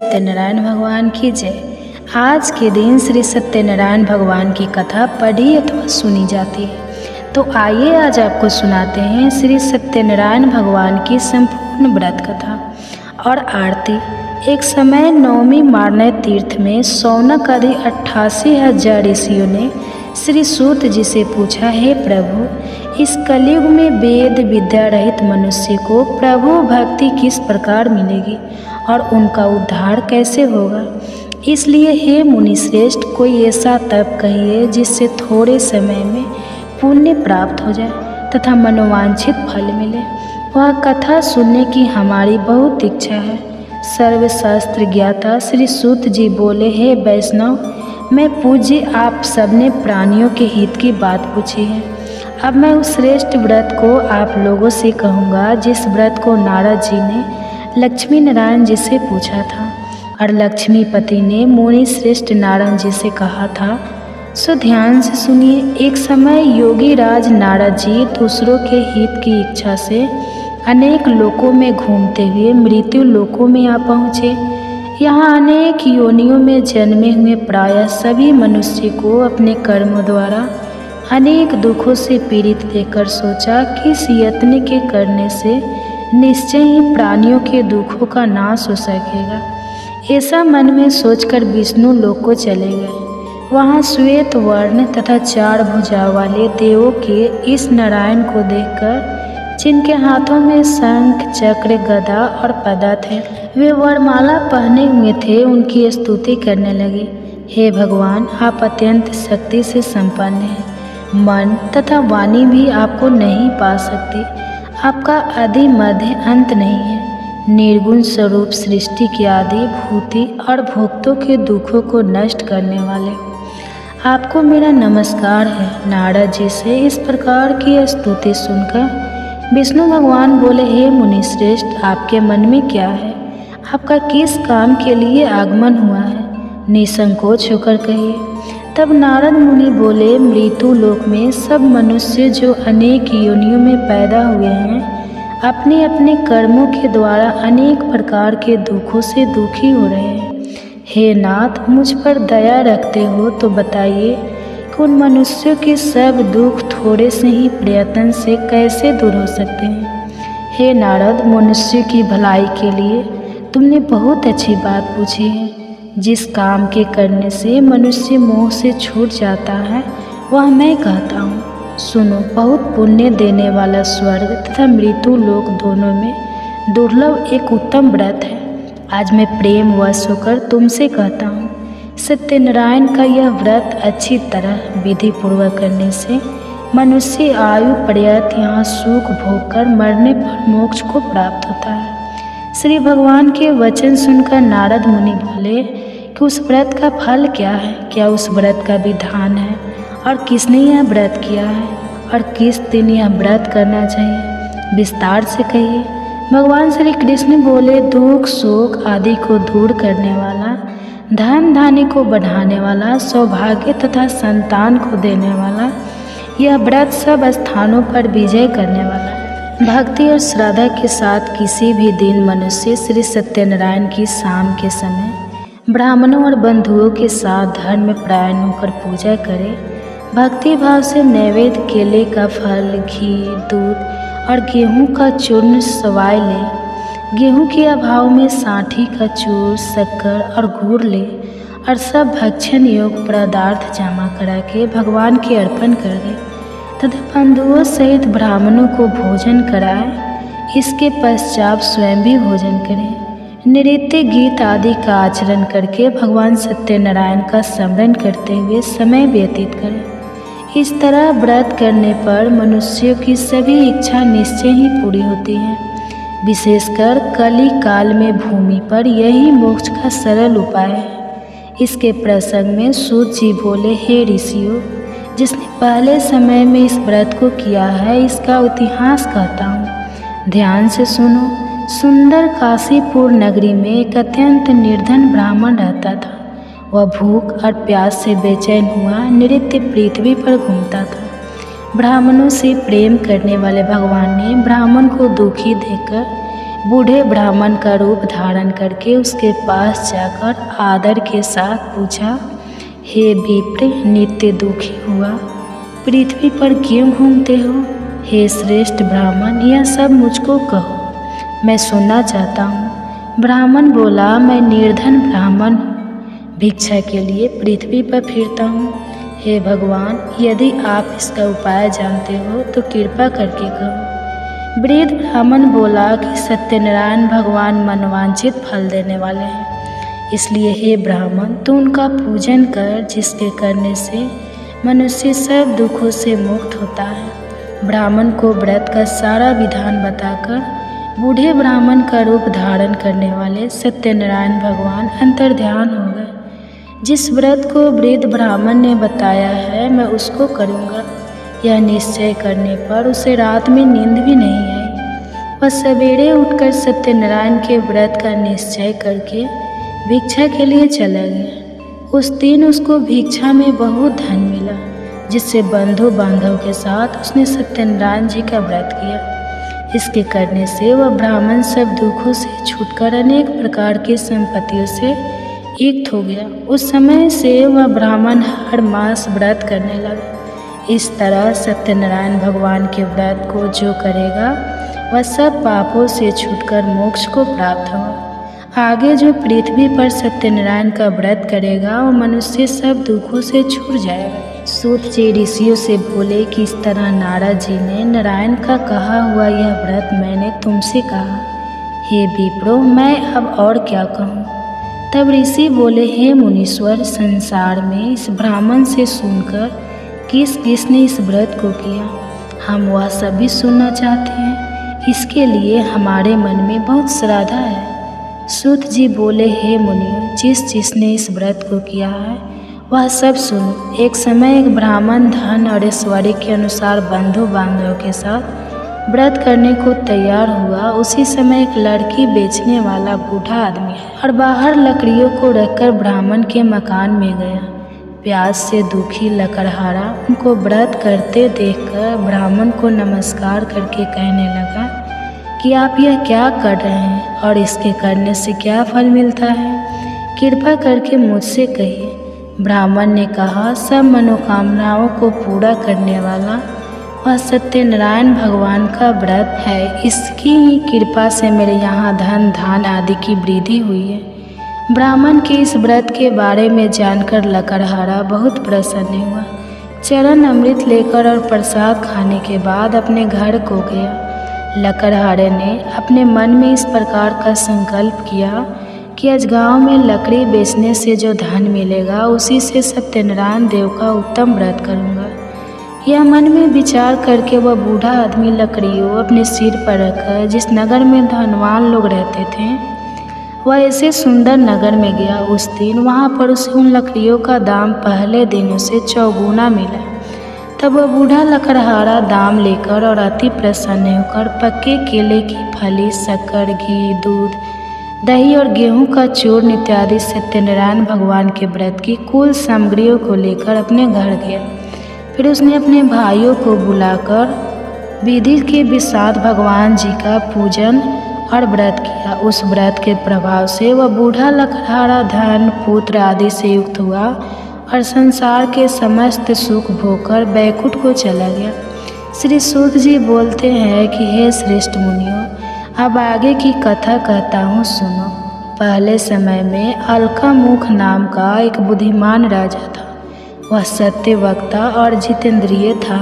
सत्यनारायण भगवान की जय। आज के दिन श्री सत्यनारायण भगवान की कथा पढ़ी अथवा सुनी जाती है। तो आइए आज आपको सुनाते हैं श्री सत्यनारायण भगवान की संपूर्ण व्रत कथा और आरती। एक समय नवमी मारण्य तीर्थ में शौनक आदि 88,000 ऋषियों ने श्री सूत जी से पूछा, हे प्रभु, इस कलयुग में वेद विद्या रहित मनुष्य को प्रभु भक्ति किस प्रकार मिलेगी और उनका उद्धार कैसे होगा। इसलिए हे मुनि श्रेष्ठ, कोई ऐसा तप कहिए जिससे थोड़े समय में पुण्य प्राप्त हो जाए तथा मनोवांछित फल मिले। वह कथा सुनने की हमारी बहुत इच्छा है। सर्वशास्त्र ज्ञाता श्री सूत जी बोले, हे वैष्णव, मैं पूज्य आप सबने प्राणियों के हित की बात पूछी है। अब मैं उस श्रेष्ठ व्रत को आप लोगों से कहूँगा जिस व्रत को नारद जी ने लक्ष्मी नारायण जी से पूछा था और लक्ष्मीपति ने मुनि श्रेष्ठ नारायण जी से कहा था। सो ध्यान से सुनिए। एक समय योगी राज नारद जी दूसरों के हित की इच्छा से अनेक लोकों में घूमते हुए मृत्यु लोकों में आ पहुँचे। यहाँ अनेक योनियों में जन्मे हुए प्रायः सभी मनुष्य को अपने कर्मों द्वारा अनेक दुखों से पीड़ित देखकर सोचा कि इस यत्न के करने से निश्चय ही प्राणियों के दुखों का नाश हो सकेगा। ऐसा मन में सोचकर विष्णु लोक को चले गए। वहाँ श्वेत वर्ण तथा 4 भुजा वाले देवों के इस नारायण को देखकर, जिनके हाथों में शंख चक्र गदा और पदा थे, वे वरमाला पहने हुए थे, उनकी स्तुति करने लगे। हे भगवान, आप अत्यंत शक्ति से संपन्न हैं। मन तथा वाणी भी आपको नहीं पा सकती। आपका आदि मध्य अंत नहीं है। निर्गुण स्वरूप सृष्टि की आदि भूति और भोक्तों के दुखों को नष्ट करने वाले आपको मेरा नमस्कार है। नारद जी से इस प्रकार की स्तुति सुनकर विष्णु भगवान बोले, हे मुनि श्रेष्ठ, आपके मन में क्या है? आपका किस काम के लिए आगमन हुआ है? निसंकोच होकर कहिए। तब नारद मुनि बोले, मृत्यु लोक में सब मनुष्य जो अनेक योनियों में पैदा हुए हैं, अपने अपने कर्मों के द्वारा अनेक प्रकार के दुखों से दुखी हो रहे हैं। हे नाथ, मुझ पर दया रखते हो तो बताइए कि उन मनुष्यों के सब दुख थोड़े से ही प्रयत्न से कैसे दूर हो सकते हैं। हे नारद, मनुष्य की भलाई के लिए तुमने बहुत अच्छी बात पूछी है। जिस काम के करने से मनुष्य मोह से छूट जाता है वह मैं कहता हूँ। सुनो, बहुत पुण्य देने वाला स्वर्ग तथा मृत्यु लोक दोनों में दुर्लभ एक उत्तम व्रत है। आज मैं प्रेम वश होकर तुमसे कहता हूँ, सत्यनारायण का यह व्रत अच्छी तरह विधि पूर्वक करने से मनुष्य आयु पर्यंत यहाँ सुख भोग कर मरने पर मोक्ष को प्राप्त होता है। श्री भगवान के वचन सुनकर नारद मुनि बोले कि उस व्रत का फल क्या है? क्या उस व्रत का विधान है और किसने यह व्रत किया है और किस दिन यह व्रत करना चाहिए? विस्तार से कहिए। भगवान श्री कृष्ण बोले, दुख शोक आदि को दूर करने वाला, धन धान्य को बढ़ाने वाला, सौभाग्य तथा संतान को देने वाला, यह व्रत सब स्थानों पर विजय करने वाला। भक्ति और श्रद्धा के साथ किसी भी दिन मनुष्य श्री सत्यनारायण की शाम के समय ब्राह्मणों और बंधुओं के साथ धर्म में परायण होकर पूजा करे। भक्ति भाव से नैवेद्य केले का फल, घी, दूध और गेहूँ का चूर्ण सवाय ले। गेहूँ के अभाव में साठी का चूर, शक्कर और गुड़ ले और सब भक्षण योग पदार्थ जमा करा के भगवान के अर्पण कर दे तथा बंधुओं सहित ब्राह्मणों को भोजन कराए। इसके पश्चात स्वयं भी भोजन करें। नृत्य गीत आदि का आचरण करके भगवान सत्यनारायण का स्मरण करते हुए समय व्यतीत करें। इस तरह व्रत करने पर मनुष्यों की सभी इच्छा निश्चय ही पूरी होती है। विशेषकर कली काल में भूमि पर यही मोक्ष का सरल उपाय है। इसके प्रसंग में सूत जी बोले, हे ऋषियों, जिसने पहले समय में इस व्रत को किया है इसका इतिहास कहता हूँ। ध्यान से सुनो। सुंदर काशीपुर नगरी में एक अत्यंत निर्धन ब्राह्मण रहता था। वह भूख और प्यास से बेचैन हुआ नित्य पृथ्वी पर घूमता था। ब्राह्मणों से प्रेम करने वाले भगवान ने ब्राह्मण को दुखी देखकर बूढ़े ब्राह्मण का रूप धारण करके उसके पास जाकर आदर के साथ पूछा, हे विप्र, नित्य दुखी हुआ पृथ्वी पर क्यों घूमते हो? हे श्रेष्ठ ब्राह्मण, यह सब मुझको कहो, मैं सुनना चाहता हूँ। ब्राह्मण बोला, मैं निर्धन ब्राह्मण हूँ, भिक्षा के लिए पृथ्वी पर फिरता हूँ। हे भगवान, यदि आप इसका उपाय जानते हो तो कृपा करके कहो। वृद्ध ब्राह्मण बोला कि सत्यनारायण भगवान मनवांछित फल देने वाले हैं, इसलिए हे ब्राह्मण, तू उनका पूजन कर, जिसके करने से मनुष्य सब दुखों से मुक्त होता है। ब्राह्मण को व्रत का सारा विधान बताकर बूढ़े ब्राह्मण का रूप धारण करने वाले सत्यनारायण भगवान अंतर्ध्यान हो गए। जिस व्रत को वृद्ध ब्राह्मण ने बताया है, मैं उसको करूँगा। यह निश्चय करने पर उसे रात में नींद भी नहीं आई। वह सवेरे उठकर सत्यनारायण के व्रत का निश्चय करके भिक्षा के लिए चला गया। उस दिन उसको भिक्षा में बहुत धन मिला, जिससे बंधु बांधव के साथ उसने सत्यनारायण जी का व्रत किया। इसके करने से वह ब्राह्मण सब दुखों से छूटकर अनेक प्रकार की संपत्तियों से युक्त हो गया। उस समय से वह ब्राह्मण हर मास व्रत करने लगा। इस तरह सत्यनारायण भगवान के व्रत को जो करेगा वह सब पापों से छूटकर मोक्ष को प्राप्त होगा। आगे जो पृथ्वी पर सत्यनारायण का व्रत करेगा वो मनुष्य सब दुखों से छूट जाएगा। सूत जी ऋषियों से बोले कि इस तरह नारद जी ने नारायण का कहा हुआ यह व्रत मैंने तुमसे कहा। हे विप्रो, मैं अब और क्या कहूँ? तब ऋषि बोले, हे मुनीश्वर, संसार में इस ब्राह्मण से सुनकर किस किसने इस व्रत को किया, हम वह सभी सुनना चाहते हैं। इसके लिए हमारे मन में बहुत श्रद्धा है। सूत जी बोले, हे मुनियों, जिसने इस व्रत को किया है वह सब सुनो। एक समय एक ब्राह्मण धन और ऐश्वर्य के अनुसार बंधु बांधव के साथ व्रत करने को तैयार हुआ। उसी समय एक लड़की बेचने वाला बूढ़ा आदमी और बाहर लकड़ियों को रखकर ब्राह्मण के मकान में गया। प्यास से दुखी लकड़हारा उनको व्रत करते देखकर ब्राह्मण को नमस्कार करके कहने लगा कि आप यह क्या कर रहे हैं और इसके करने से क्या फल मिलता है, कृपा करके मुझसे कहिए। ब्राह्मण ने कहा, सब मनोकामनाओं को पूरा करने वाला वह सत्यनारायण भगवान का व्रत है। इसकी ही कृपा से मेरे यहाँ धन धान आदि की वृद्धि हुई है। ब्राह्मण के इस व्रत के बारे में जानकर लकड़हारा बहुत प्रसन्न हुआ। चरण अमृत लेकर और प्रसाद खाने के बाद अपने घर को गया। लकड़हारे ने अपने मन में इस प्रकार का संकल्प किया कि आज गांव में लकड़ी बेचने से जो धन मिलेगा उसी से सत्यनारायण देव का उत्तम व्रत करूंगा। यह मन में विचार करके वह बूढ़ा आदमी लकड़ियों अपने सिर पर रखकर जिस नगर में धनवान लोग रहते थे वह ऐसे सुंदर नगर में गया। उस दिन वहाँ पर उसे उन लकड़ियों का दाम पहले दिनों से चौगुना मिला। तब वह बूढ़ा लकड़हारा दाम लेकर और अति प्रसन्न होकर पक्के केले की फली, शक्कर, घी, दूध, दही और गेहूं का चूर्ण इत्यादि सत्यनारायण भगवान के व्रत की कुल सामग्रियों को लेकर अपने घर गया। फिर उसने अपने भाइयों को बुलाकर विधि के साथ भगवान जी का पूजन और व्रत किया। उस व्रत के प्रभाव से वह बूढ़ा लकड़हारा धन पुत्र आदि से युक्त हुआ और संसार के समस्त सुख भोगकर बैकुंठ को चला गया। श्री सूत जी बोलते हैं कि हे श्रेष्ठ मुनियों, अब आगे की कथा कहता हूँ, सुनो। पहले समय में अलकामुख नाम का एक बुद्धिमान राजा था। वह सत्यवक्ता और जितेंद्रिय था।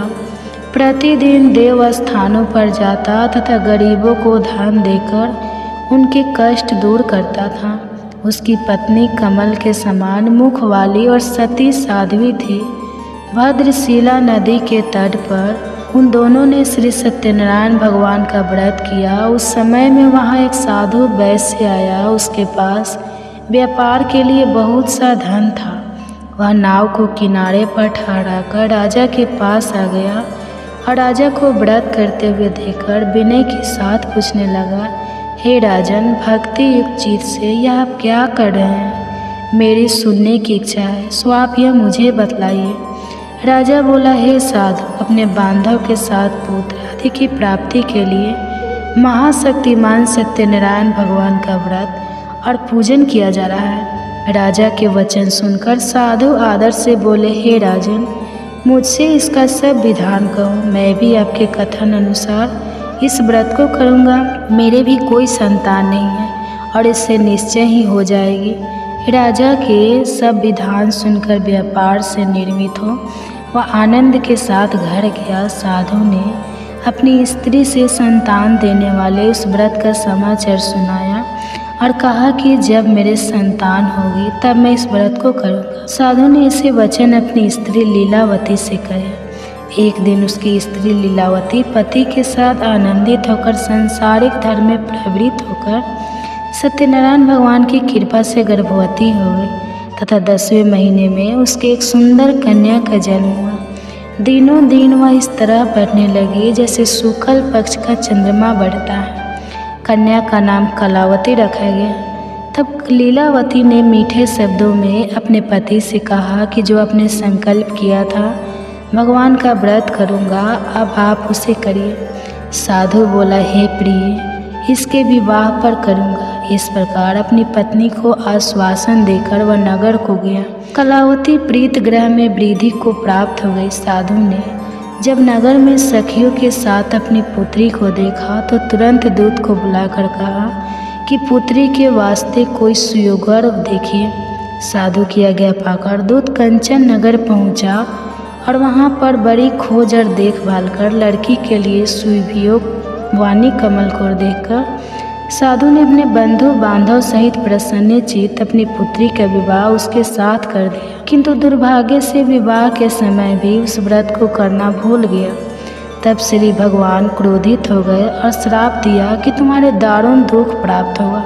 प्रतिदिन देव स्थानों पर जाता तथा गरीबों को धन देकर उनके कष्ट दूर करता था। उसकी पत्नी कमल के समान मुख वाली और सती साध्वी थी। भद्रशिला नदी के तट पर उन दोनों ने श्री सत्यनारायण भगवान का व्रत किया। उस समय में वहाँ एक साधु वैश्य आया। उसके पास व्यापार के लिए बहुत सा धन था। वह नाव को किनारे पर ठहराकर राजा के पास आ गया और राजा को व्रत करते हुए देखकर विनय के साथ पूछने लगा, हे राजन, भक्ति युक्त चित्त से यह आप क्या कर रहे हैं? मेरी सुनने की इच्छा है, सो आप यह मुझे बतलाइए। राजा बोला, हे साधु, अपने बांधव के साथ पुत्र आदि की प्राप्ति के लिए महाशक्तिमान सत्यनारायण भगवान का व्रत और पूजन किया जा रहा है। राजा के वचन सुनकर साधु आदर से बोले, हे राजन, मुझसे इसका सब विधान कहो, मैं भी आपके कथन अनुसार इस व्रत को करूँगा। मेरे भी कोई संतान नहीं है और इससे निश्चय ही हो जाएगी। राजा के सब विधान सुनकर व्यापार से निर्मित हो वह आनंद के साथ घर गया। साधु ने अपनी स्त्री से संतान देने वाले उस व्रत का समाचार सुनाया और कहा कि जब मेरे संतान होगी तब मैं इस व्रत को करूँगा। साधु ने ऐसे वचन अपनी स्त्री लीलावती से कहे। एक दिन उसकी स्त्री लीलावती पति के साथ आनंदित होकर सांसारिक धर्म में प्रवृत्त होकर सत्यनारायण भगवान की कृपा से गर्भवती हो गई तथा 10वें महीने में उसके एक सुंदर कन्या का जन्म हुआ। दिनों दिन वह इस तरह बढ़ने लगी जैसे शुक्ल पक्ष का चंद्रमा बढ़ता है। कन्या का नाम कलावती रखा गया। तब लीलावती ने मीठे शब्दों में अपने पति से कहा कि जो आपने संकल्प किया था भगवान का व्रत करूँगा, अब आप उसे करिए। साधु बोला, हे प्रिय, इसके विवाह पर करूँगा। इस प्रकार अपनी पत्नी को आश्वासन देकर वह नगर को गया। कलावती प्रीत ग्रह में वृद्धि को प्राप्त हो गई। साधु ने जब नगर में सखियों के साथ अपनी पुत्री को देखा तो तुरंत दूत को बुलाकर कहा कि पुत्री के वास्ते कोई सुयोग्य देखिए। साधु की आज्ञा पाकर दूत कंचन नगर पहुंचा और वहां पर बड़ी खोज और देखभाल कर लड़की के लिए सुवियोग वाणी कमल को देखकर साधु ने अपने बंधु बांधव सहित प्रसन्नचित्त अपनी पुत्री का विवाह उसके साथ कर दिया। किंतु दुर्भाग्य से विवाह के समय भी उस व्रत को करना भूल गया। तब श्री भगवान क्रोधित हो गए और श्राप दिया कि तुम्हारे दारुण दुख प्राप्त होगा।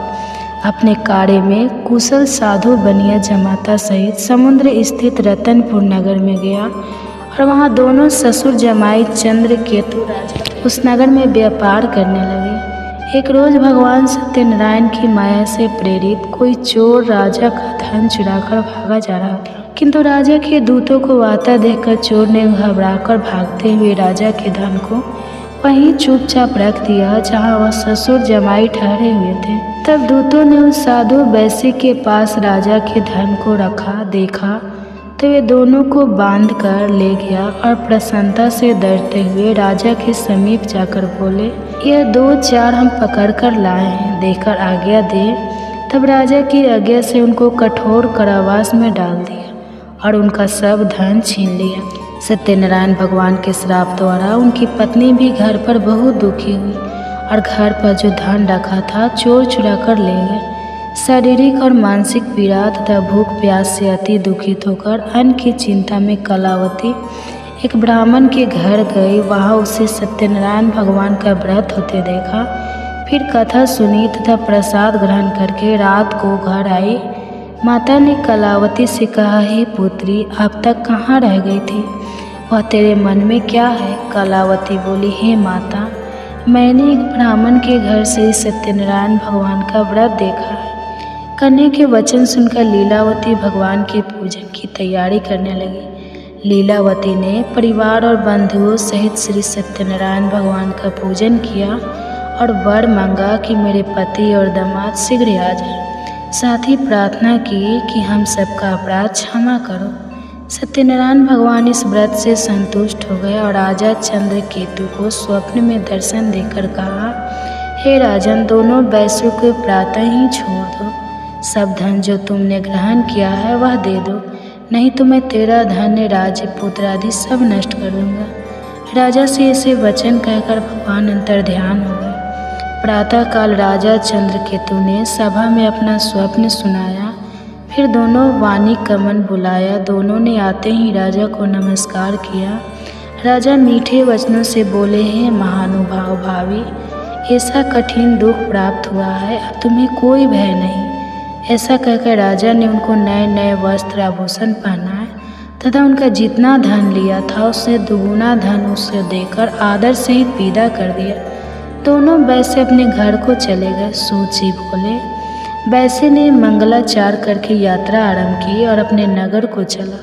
अपने कार्य में कुशल साधु बनिया जमाता सहित समुद्र स्थित रतनपुर नगर में गया और वहाँ दोनों ससुर जमाई चंद्र केतु राजा उस नगर में व्यापार करने लगे। एक रोज भगवान सत्यनारायण की माया से प्रेरित कोई चोर राजा का धन चुराकर भागा जा रहा था, किंतु राजा के दूतों को आता देखकर चोर ने घबराकर भागते हुए राजा के धन को वहीं चुपचाप रख दिया जहां वह ससुर जमाई ठहरे हुए थे। तब दूतों ने उस साधु वैश्य के पास राजा के धन को रखा देखा तो वे दोनों को बांध कर ले गया और प्रसन्नता से डरते हुए राजा के समीप जाकर बोले, यह 2-4 हम पकड़ कर लाए हैं, देकर आज्ञा दे। तब राजा की आज्ञा से उनको कठोर कारावास में डाल दिया और उनका सब धन छीन लिया। सत्यनारायण भगवान के श्राप द्वारा उनकी पत्नी भी घर पर बहुत दुखी हुई और घर पर जो धन रखा था चोर चुरा कर ले गए। शारीरिक और मानसिक पीड़ा तथा भूख प्यास से अति दुखित होकर अन्न की चिंता में कलावती एक ब्राह्मण के घर गई। वहाँ उसे सत्यनारायण भगवान का व्रत होते देखा। फिर कथा सुनी तथा प्रसाद ग्रहण करके रात को घर आई। माता ने कलावती से कहा, हे पुत्री, अब तक कहाँ रह गई थी? वह तेरे मन में क्या है? कलावती बोली, हे माता, मैंने एक ब्राह्मण के घर से सत्यनारायण भगवान का व्रत देखा है। कन्या के वचन सुनकर लीलावती भगवान के पूजन की तैयारी करने लगी। लीलावती ने परिवार और बंधुओं सहित श्री सत्यनारायण भगवान का पूजन किया और वर मांगा कि मेरे पति और दामाद शीघ्र आ जाए। साथ ही प्रार्थना की कि हम सबका अपराध क्षमा करो। सत्यनारायण भगवान इस व्रत से संतुष्ट हो गए और राजा चंद्र केतु को स्वप्न में दर्शन देकर कहा, हे राजन, दोनों वैश्यों को प्रातः ही छोड़ दो। सब धन जो तुमने ग्रहण किया है वह दे दो, नहीं तो मैं तेरा धन, राज्य, पुत्र आदि सब नष्ट कर दूंगा। राजा से ऐसे वचन कहकर भगवान अंतर्ध्यान हो गए। प्रातःकाल राजा चंद्रकेतु ने सभा में अपना स्वप्न सुनाया। फिर दोनों वाणी कमन बुलाया। दोनों ने आते ही राजा को नमस्कार किया। राजा मीठे वचनों से बोले, हे महानुभाव भावी, ऐसा कठिन दुख प्राप्त हुआ है, अब तुम्हें कोई भय नहीं। ऐसा कहकर राजा ने उनको नए नए वस्त्र आभूषण पहनाए तथा उनका जितना धन लिया था उससे दुगुना धन उसे देकर आदर सहित विदा कर दिया। दोनों वैश्य अपने घर को चले गए। सूची बोले, वैश्य ने मंगलाचार करके यात्रा आरंभ की और अपने नगर को चला।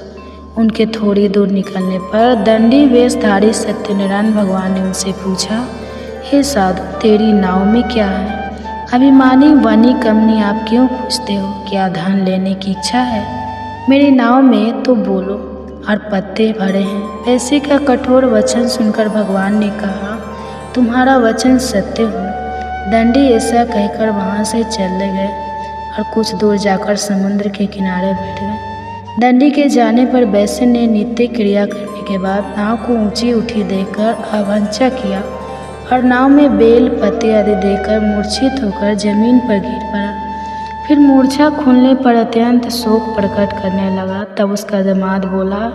उनके थोड़ी दूर निकलने पर दंडी वेशधारी सत्यनारायण भगवान ने उनसे पूछा, हे साधु, तेरी नाव में क्या है? अभिमानी वनी कमनी, आप क्यों पूछते हो? क्या धन लेने की इच्छा है? मेरी नाव में तो बोलो और पत्ते भरे हैं। पैसे का कठोर वचन सुनकर भगवान ने कहा, तुम्हारा वचन सत्य हो। दंडी ऐसा कहकर वहाँ से चले गए और कुछ दूर जाकर समुद्र के किनारे बैठ गए। दंडी के जाने पर वैश्य ने नित्य क्रिया करने के बाद नाव को ऊंची उठी देखकर अवंचा किया और नाव में बेल पत्ते आदि देकर मूर्छित होकर जमीन पर गिर पड़ा। फिर मूर्छा खुलने पर अत्यंत शोक प्रकट करने लगा। तब उसका दामाद बोला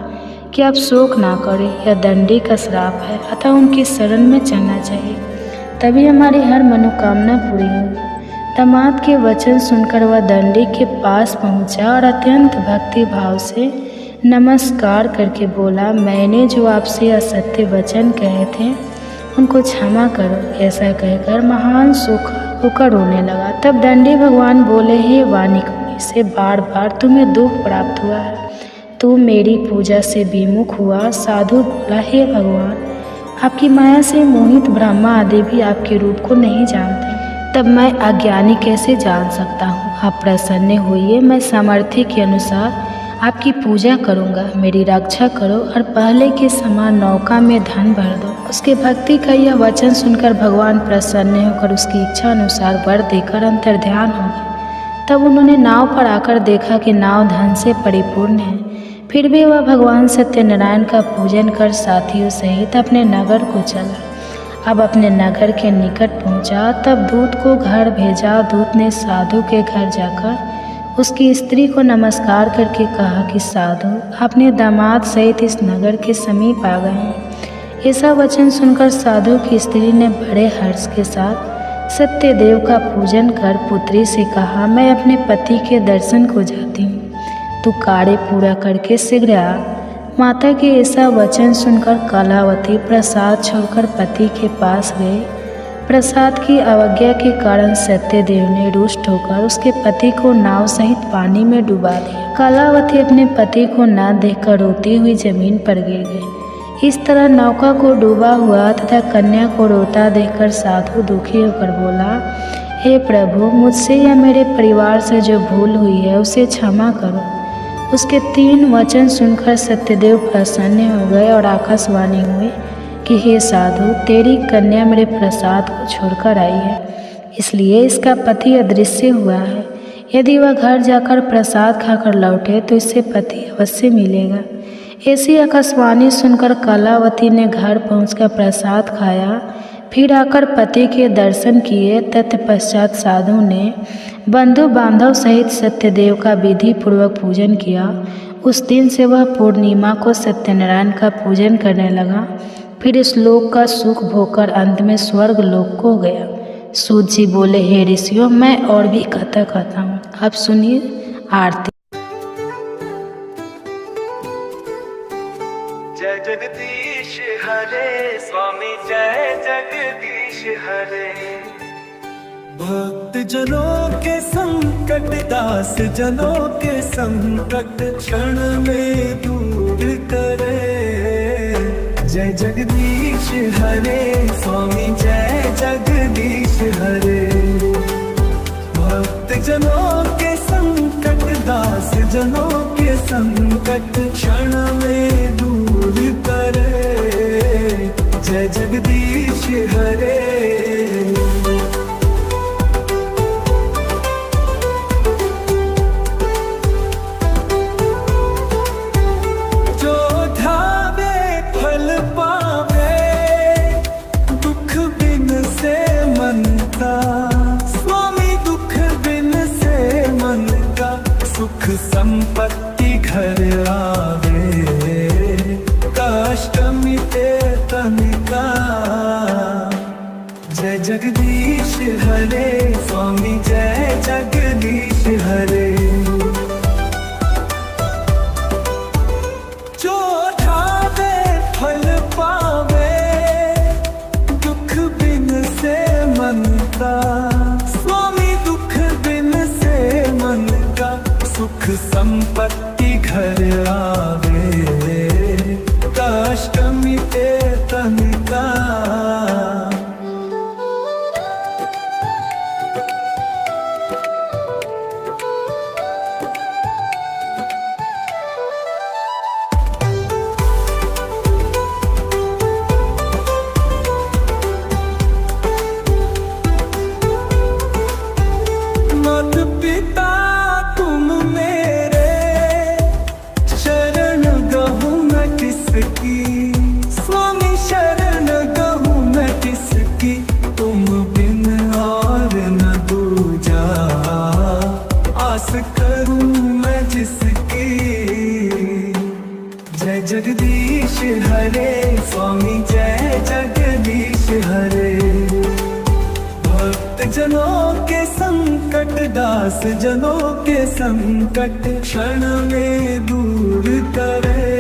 कि आप शोक ना करें, यह दंडी का श्राप है, अतः उनकी शरण में चलना चाहिए, तभी हमारी हर मनोकामना पूरी होगी। दामाद के वचन सुनकर वह दंडी के पास पहुंचा और अत्यंत भक्ति भाव से नमस्कार करके बोला, मैंने जो आपसे असत्य वचन कहे थे उनको क्षमा करो। ऐसा कहकर महान सुख होकर रोने लगा। तब दंडी भगवान बोले, हे वानिक, इससे बार बार तुम्हें दुख प्राप्त हुआ है, तू मेरी पूजा से विमुख हुआ। साधु बोला, हे भगवान, आपकी माया से मोहित ब्रह्मा आदि भी आपके रूप को नहीं जानते, तब मैं अज्ञानी कैसे जान सकता हूँ? आप प्रसन्न होइए, मैं सामर्थ्य के अनुसार आपकी पूजा करूँगा, मेरी रक्षा करो और पहले के समान नौका में धन भर दो। उसके भक्ति का यह वचन सुनकर भगवान प्रसन्न होकर उसकी इच्छा अनुसार वर देकर अंतर्ध्यान हो गए। तब उन्होंने नाव पर आकर देखा कि नाव धन से परिपूर्ण है। फिर भी वह भगवान सत्यनारायण का पूजन कर साथियों सहित अपने नगर को चला। अब अपने नगर के निकट पहुंचा, तब दूत को घर भेजा। दूत ने साधु के घर जाकर उसकी स्त्री को नमस्कार करके कहा कि साधु, अपने दामाद सहित इस नगर के समीप आ गए हैं। ऐसा वचन सुनकर साधु की स्त्री ने बड़े हर्ष के साथ सत्यदेव का पूजन कर पुत्री से कहा, मैं अपने पति के दर्शन को जाती हूँ, तू कार्य पूरा करके शीघ्र आ। माता के ऐसा वचन सुनकर कलावती प्रसाद छोड़कर पति के पास गई। प्रसाद की अवज्ञा के कारण सत्यदेव ने रुष्ट होकर उसके पति को नाव सहित पानी में डुबा दिया। कलावती अपने पति को न देखकर रोती हुई जमीन पर गिर गई। इस तरह नौका को डूबा हुआ तथा कन्या को रोता देखकर साधु दुखी होकर बोला, हे प्रभु, मुझसे या मेरे परिवार से जो भूल हुई है उसे क्षमा करो। उसके 3 वचन सुनकर सत्यदेव प्रसन्न हो गए और आकाशवाणी हुई कि हे साधु, तेरी कन्या मेरे प्रसाद को छोड़कर आई है, इसलिए इसका पति अदृश्य हुआ है। यदि वह घर जाकर प्रसाद खाकर लौटे तो इससे पति अवश्य मिलेगा। ऐसी आकाशवाणी सुनकर कलावती ने घर पहुंचकर प्रसाद खाया, फिर आकर पति के दर्शन किए। तत्पश्चात साधु ने बंधु बांधव सहित सत्यदेव का विधि पूर्वक पूजन किया। उस दिन से वह पूर्णिमा को सत्यनारायण का पूजन करने लगा। फिर इस लोक का सुख भोगकर अंत में स्वर्ग लोक को गया। सूत जी बोले, हे ऋषियों, मैं और भी कथा कहता हूँ, अब सुनिए आरती। जय जगदीश हरे स्वामी, जय जगदीश हरे। भक्त जनों के संकट, दास जनों के संकट क्षण में दूर करे। जय जगदीश हरे स्वामी, जय जगदीश हरे। भक्त जनों के संकट, दास जनों के संकट क्षण में दूर करे। जय जगदीश हरे। स्वामी दुख बिन से मन का सुख संपत्ति घर आवे। कष्ट मिटे तन का। जय जगदीश हरे स्वामी, जय जगदीश हरे। जो ढावे फल पावे, दुख बिन से मन का। स्वामी दुख बिन से मन का सुख संपत्ति घर आवे। कष्ट मिटे तन का। जिसकी। जय जगदीश हरे स्वामी जय जगदीश हरे। भक्त जनों के संकट दास जनों के संकट क्षण में दूर करे।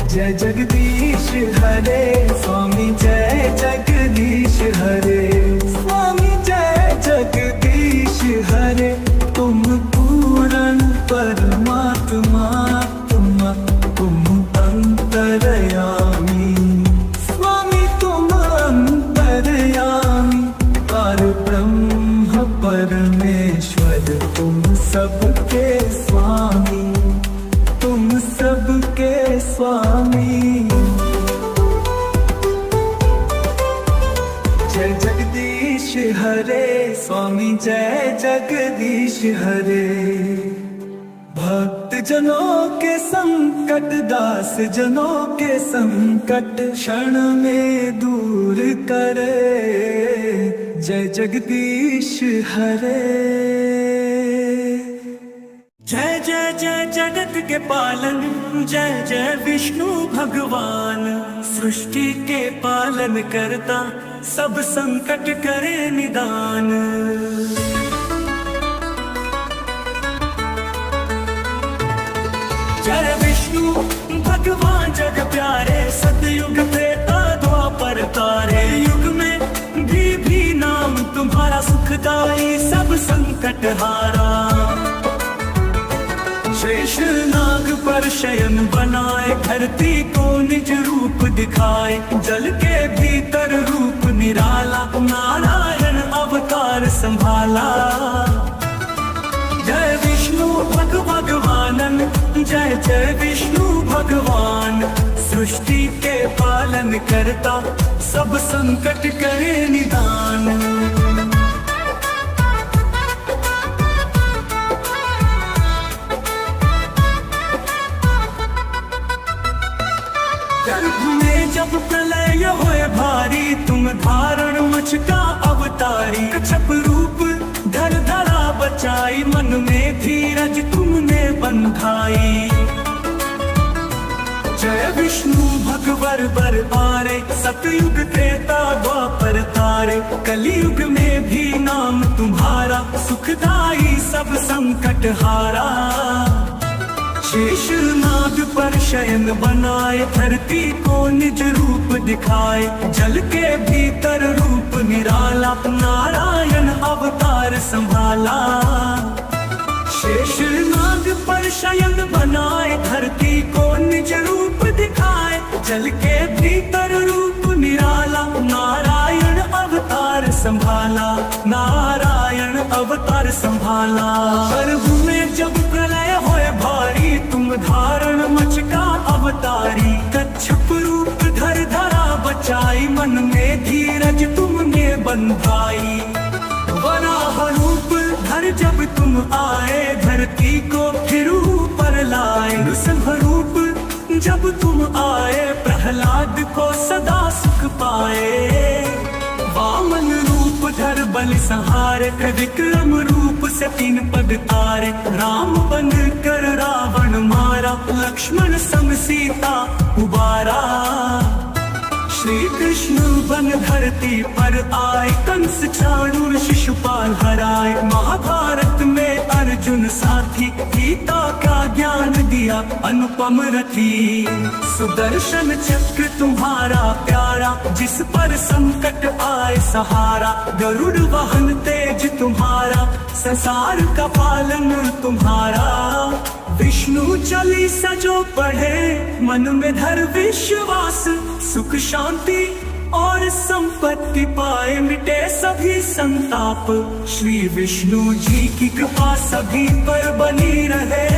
जय जगदीश हरे स्वामी जय जगदीश हरे। स्वामी जय जगदीश हरे। तुम पूर्ण परमात्मा तुम अंतर्यामी। स्वामी तुम अंतर्यामी परब्रह्म परमेश्वर तुम सबके स्वामी तुम सबके स्वामी। जय जगदीश हरे स्वामी जय जगदीश हरे। भक्त जनों के संकट दास जनों के संकट क्षण में दूर करे। जय जगदीश हरे। जय जय जय जगत के पालन जय जय विष्णु भगवान। सृष्टि के पालन करता सब संकट करे निदान। जय विष्णु भगवान जग प्यारे। सतयुग त्रेता द्वापर तारे। युग में भी नाम तुम्हारा सुखदाई सब संकट हारा। शेष नाग पर शयन बनाए धरती को निज रूप दिखाए। जल के भीतर रूप निराला नारायण अवतार संभाला। जय विष्णु भगवानन जय जय विष्णु भगवान। सृष्टि के पालन करता सब संकट करे निदान। गर्भ में जब प्रलय होए भारी तुम धारण मच का अवतारी। कच्छप रूप धर धरा बचाई मन में धीरज तुमने बंधाई। जय विष्णु भगवर बर पारे। सतयुग त्रेता द्वापर तारे। कलयुग में भी नाम तुम्हारा सुखदाई सब संकट हारा। शेष नाग पर शयन बनाए धरती को निज रूप दिखाए। जल के भीतर रूप निराला नारायण अवतार संभाला। शेष नाग पर शयन बनाए धरती को निज रूप दिखाए। जल के भीतर रूप निराला नारायण अवतार संभाला नारायण अवतार संभाला। गर्भ में जब प्रलय होए भारी तुम धारण मच का अवतारी। कच्छप रूप धर धरा बचाई मन में धीरज तुमने बंधाई। वराह रूप धर जब तुम आए धरती को फिर ऊपर लाए। नृसिंह रूप जब तुम आए प्रहलाद को सदा सुख पाए। वामन रूप धर बलि संहारे। विक्रम रूप से 3 पद तारे। राम बन कर रावण मारा। लक्ष्मण सम सीता उबारा। श्री कृष्ण बन धरती पर आए। कंस चाणूर शिशुपाल हराए। महाभारत में अर्जुन साथी। गीता का ज्ञान दिया अनुपम रथी। सुदर्शन चक्र तुम्हारा प्यारा। जिस पर संकट आए सहारा। गरुड़ वाहन तेज तुम्हारा। संसार का पालन तुम्हारा। विष्णु चालीसा जो पढ़े मन में धर विश्वास। सुख शांति और संपत्ति पाए मिटे सभी संताप। श्री विष्णु जी की कृपा सभी पर बनी रहे।